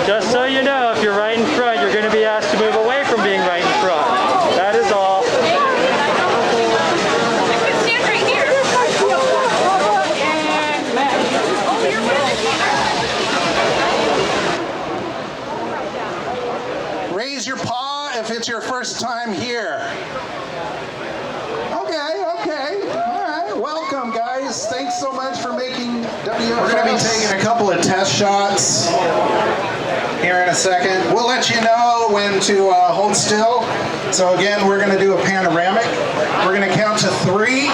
Just so you know, if you're right in front, you're going to be asked to move away from being right in front. That is all. Stand right here. Raise your paw if it's your first time here. Okay. All right. Welcome, guys. Thanks so much for making WFS. We're going to be taking a couple of test shots here in a second. We'll let you know when to hold still. So again, we're going to do a panoramic. We're going to count to 3,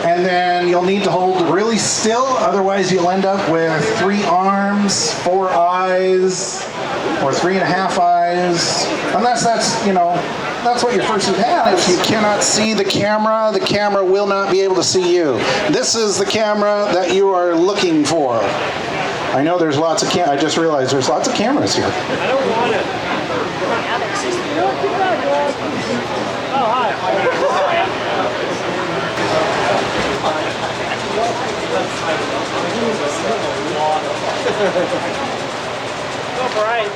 and then you'll need to hold really still. Otherwise, you'll end up with 3 arms, 4 eyes, or 3.5 eyes. Unless that's, you know, that's what your fursuit has. If you cannot see the camera will not be able to see you. This is the camera that you are looking for. I know there's lots of I just realized there's lots of cameras here. I don't want it. Oh, hi. Go bright.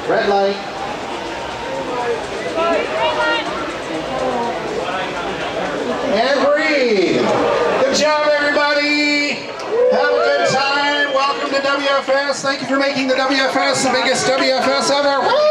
Red light. And breathe. Good job, everybody. Have a good time. Welcome to WFS. Thank you for making the WFS the biggest WFS ever. Woo!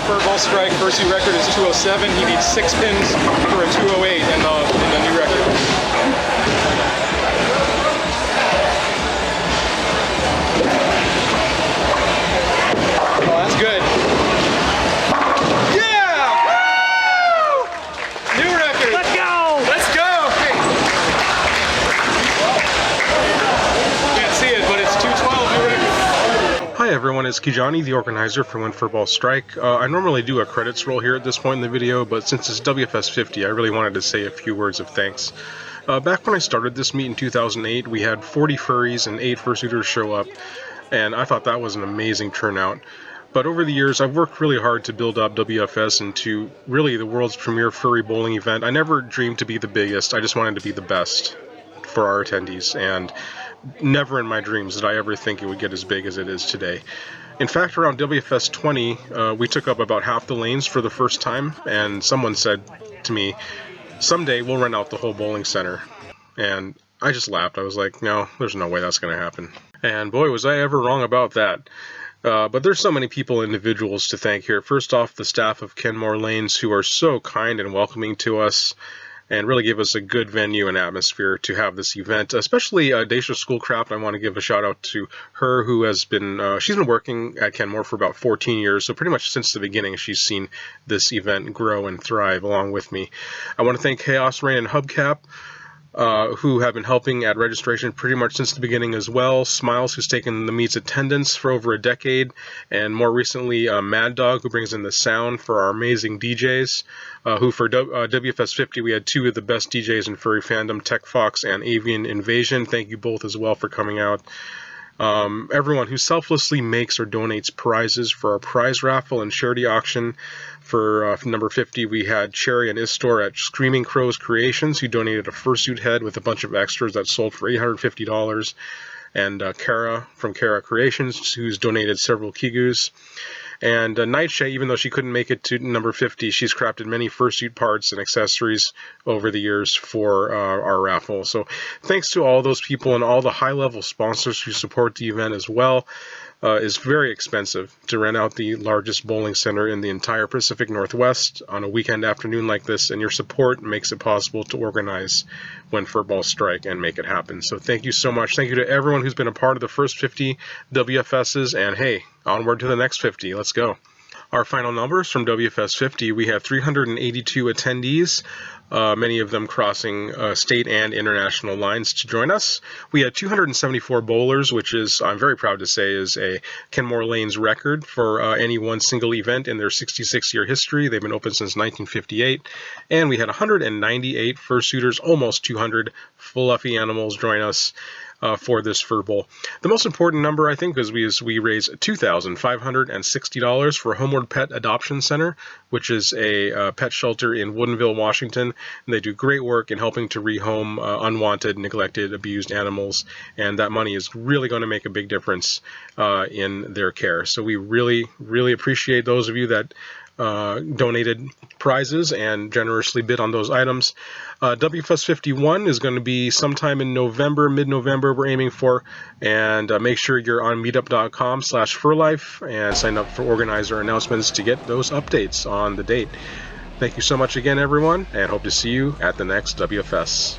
Furballs Strike fursuit record is 207. He needs 6 pins for a 208 in the new record. Oh, that's good. Yeah! Woo! New record. Let's go! Let's go! Hey. Can't see it, but it's 212 new record. Hi everyone, it's Kijani, the organizer for Furballs Strike. I normally do a credits roll here at this point in the video, but since it's WFS 50, I really wanted to say a few words of thanks. Back when I started this meet in 2008, we had 40 furries and 8 fursuiters show up, and I thought that was an amazing turnout. But over the years, I've worked really hard to build up WFS into really the world's premier furry bowling event. I never dreamed to be the biggest, I just wanted to be the best for our attendees, and never in my dreams did I ever think it would get as big as it is today. In fact, around WFS 20, we took up about half the lanes for the first time, and someone said to me, someday we'll rent out the whole bowling center. And I just laughed. I was like, no, there's no way that's going to happen. And boy, was I ever wrong about that. But there's so many people, individuals to thank here. First off, the staff of Kenmore Lanes, who are so kind and welcoming to us, and really give us a good venue and atmosphere to have this event. Especially Dacia Schoolcraft, I want to give a shout out to her, who has been, she's been working at Kenmore for about 14 years, so pretty much since the beginning she's seen this event grow and thrive along with me. I want to thank Chaos Rain and Hubcap, who have been helping at registration pretty much since the beginning as well. Smiles, who's taken the meet's attendance for over a decade, and more recently Mad Dog, who brings in the sound for our amazing DJs, who for WFS 50 we had 2 of the best DJs in furry fandom, TekFox and Avian Invasion. Thank you both as well for coming out. Everyone who selflessly makes or donates prizes for our prize raffle and charity auction. For number 50, we had Cherry and Istor at Screaming Crows Creations, who donated a fursuit head with a bunch of extras that sold for $850. And Kara from Kara Creations, who's donated several Kigus. And Nightshade, even though she couldn't make it to number 50, she's crafted many fursuit parts and accessories over the years for our raffle. So thanks to all those people and all the high-level sponsors who support the event as well. It's very expensive to rent out the largest bowling center in the entire Pacific Northwest on a weekend afternoon like this, and your support makes it possible to organize Furballs Strike and make it happen. So thank you so much. Thank you to everyone who's been a part of the first 50 WFSs, and hey, onward to the next 50. Let's go. Our final numbers from WFS 50, we have 382 attendees, many of them crossing state and international lines to join us. We had 274 bowlers, which is, I'm very proud to say, is a Kenmore Lanes record for any one single event in their 66-year history. They've been open since 1958. And we had 198 fursuiters, almost 200 fluffy animals join us for this Furbowl. The most important number, I think, is we raised $2,560 for Homeward Pet Adoption Center, which is a pet shelter in Woodinville, Washington. And they do great work in helping to rehome unwanted, neglected, abused animals, and that money is really going to make a big difference in their care. So we really, really appreciate those of you that donated prizes and generously bid on those items. WFS 51 is going to be sometime in November, mid-November we're aiming for, and make sure you're on meetup.com/FurLife and sign up for organizer announcements to get those updates on the date. Thank you so much again, everyone, and hope to see you at the next WFS.